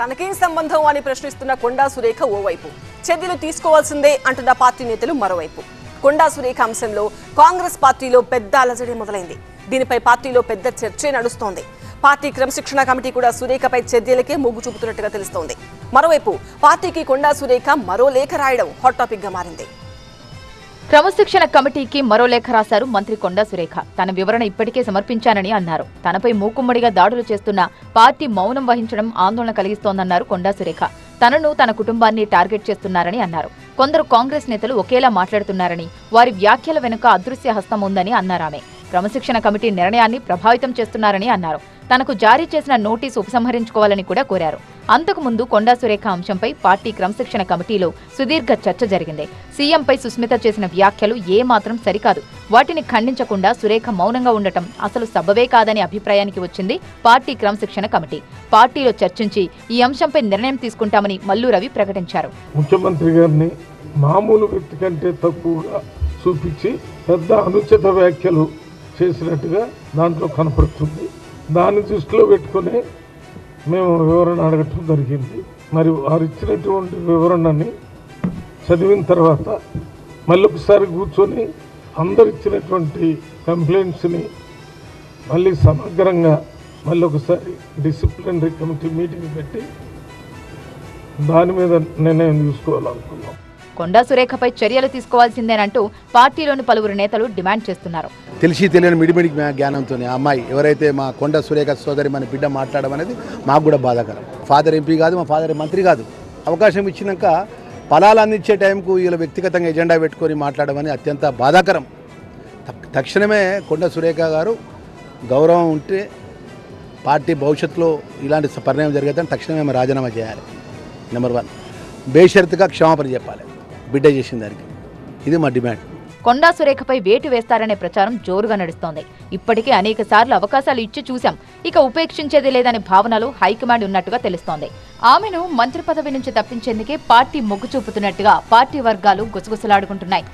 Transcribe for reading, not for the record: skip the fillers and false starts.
తనకేం సంబంధం అని ప్రశ్నిస్తున్న కొండా సురేఖ ఓవైపు, చర్యలు తీసుకోవాల్సిందే అంటున్న పార్టీ నేతలు మరోవైపు. కొండా సురేఖ అంశంలో కాంగ్రెస్ పార్టీలో పెద్ద అలజడి మొదలైంది. దీనిపై పార్టీలో పెద్ద చర్చే నడుస్తోంది. పార్టీ క్రమశిక్షణ కమిటీ కూడా సురేఖపై చర్యలకే మొగ్గు చూపుతున్నట్టుగా తెలుస్తోంది. మరోవైపు పార్టీకి కొండా సురేఖ మరో లేఖ రాయడం హాట్ టాపిక్ గా మారింది. క్రమశిక్షణ కమిటీకి మరో లేఖ రాశారు మంత్రి కొండా సురేఖ. తన వివరణ ఇప్పటికే సమర్పించానని అన్నారు. తనపై మూకుమ్మడిగా దాడులు చేస్తున్న పార్టీ మౌనం వహించడం ఆందోళన కలిగిస్తోందన్నారు కొండా సురేఖ. తనను తన కుటుంబాన్ని టార్గెట్ చేస్తున్నారని అన్నారు. కొందరు కాంగ్రెస్ నేతలు ఒకేలా మాట్లాడుతున్నారని, వారి వ్యాఖ్యల వెనుక అదృశ్య హస్తం ఉందని అన్నారామె. క్రమశిక్షణ కమిటీ నిర్ణయాన్ని ప్రభావితం చేస్తున్నారని అన్నారు. తనకు జారీ చేసిన నోటీసు ఉపసంహరించుకోవాలని కూడా కోరారు. అంతకుముందు కొండా సురేఖ అంశంపై పార్టీ క్రమశిక్షణ కమిటీలో సుదీర్ఘ చర్చ జరిగింది. సీఎంపై సుస్మిత చేసిన వ్యాఖ్యలు ఏమాత్రం సరికాదు. వాటిని ఖండించకుండా సురేఖ మౌనంగా ఉండటం అసలు సబబే కాదని అభిప్రాయానికి వచ్చింది పార్టీ క్రమశిక్షణ కమిటీ. పార్టీలో చర్చించి ఈ అంశంపై నిర్ణయం తీసుకుంటామని మల్లు రవి ప్రకటించారు. ముఖ్యమంత్రి గారిని మామూలు వ్యక్తి కంటే తక్కువగా చూపించి పెద్ద అనుచిత వ్యాఖ్యలు చేసినట్టుగా దాంట్లో కనపడుతుంది. దాన్ని దృష్టిలో పెట్టుకుని మేము వివరణ అడగటం జరిగింది. మరి వారు ఇచ్చినటువంటి వివరణని చదివిన తర్వాత మళ్ళీ ఒకసారి కూర్చొని అందరు ఇచ్చినటువంటి కంప్లైంట్స్ని మళ్ళీ సమగ్రంగా మళ్ళీ ఒకసారి డిసిప్లినరీ కమిటీ మీటింగ్ పెట్టి దాని మీద నిర్ణయం తీసుకోవాలనుకున్నాం. కొండా సురేఖపై చర్యలు తీసుకోవాల్సిందేనంటూ పార్టీలోని పలువురు నేతలు డిమాండ్ చేస్తున్నారు. తెలిసి తెలియని మిడిమిడి జ్ఞానంతో ఆ అమ్మాయి ఎవరైతే మా కొండా సురేఖ సోదరి మన బిడ్డ మాట్లాడడం అనేది మాకు కూడా బాధాకరం. ఫాదర్ ఎంపీ కాదు, మా ఫాదర్ మంత్రి కాదు. అవకాశం ఇచ్చినాక ఫలాలు అందించే టైంకు వీళ్ళ వ్యక్తిగతంగా ఎజెండా పెట్టుకొని మాట్లాడడం అనేది అత్యంత బాధాకరం. తక్షణమే కొండా సురేఖ గారు గౌరవం ఉంటే పార్టీ భవిష్యత్తులో ఇలాంటి పరిణామం జరిగేదని తక్షణమే ఆమె రాజీనామా చేయాలి. నెంబర్ 1, బేషరతుగా క్షమాపణ చెప్పాలి బిడ్డ చేసిన దానికి. ఇది మా డిమాండ్. కొండా సురేఖపై వేటు వేస్తారనే ప్రచారం జోరుగా నడుస్తోంది. ఇప్పటికే అనేక సార్లు అవకాశాలు ఇచ్చి చూశాం, ఇక ఉపేక్షించేది లేదనే భావనలు హైకమాండ్ ఉన్నట్టుగా తెలుస్తోంది. ఆమెను మంత్రి పదవి నుంచి తప్పించేందుకే పార్టీ మొగ్గు చూపుతున్నట్టుగా పార్టీ వర్గాలు గుసగుసలాడుకుంటున్నాయి.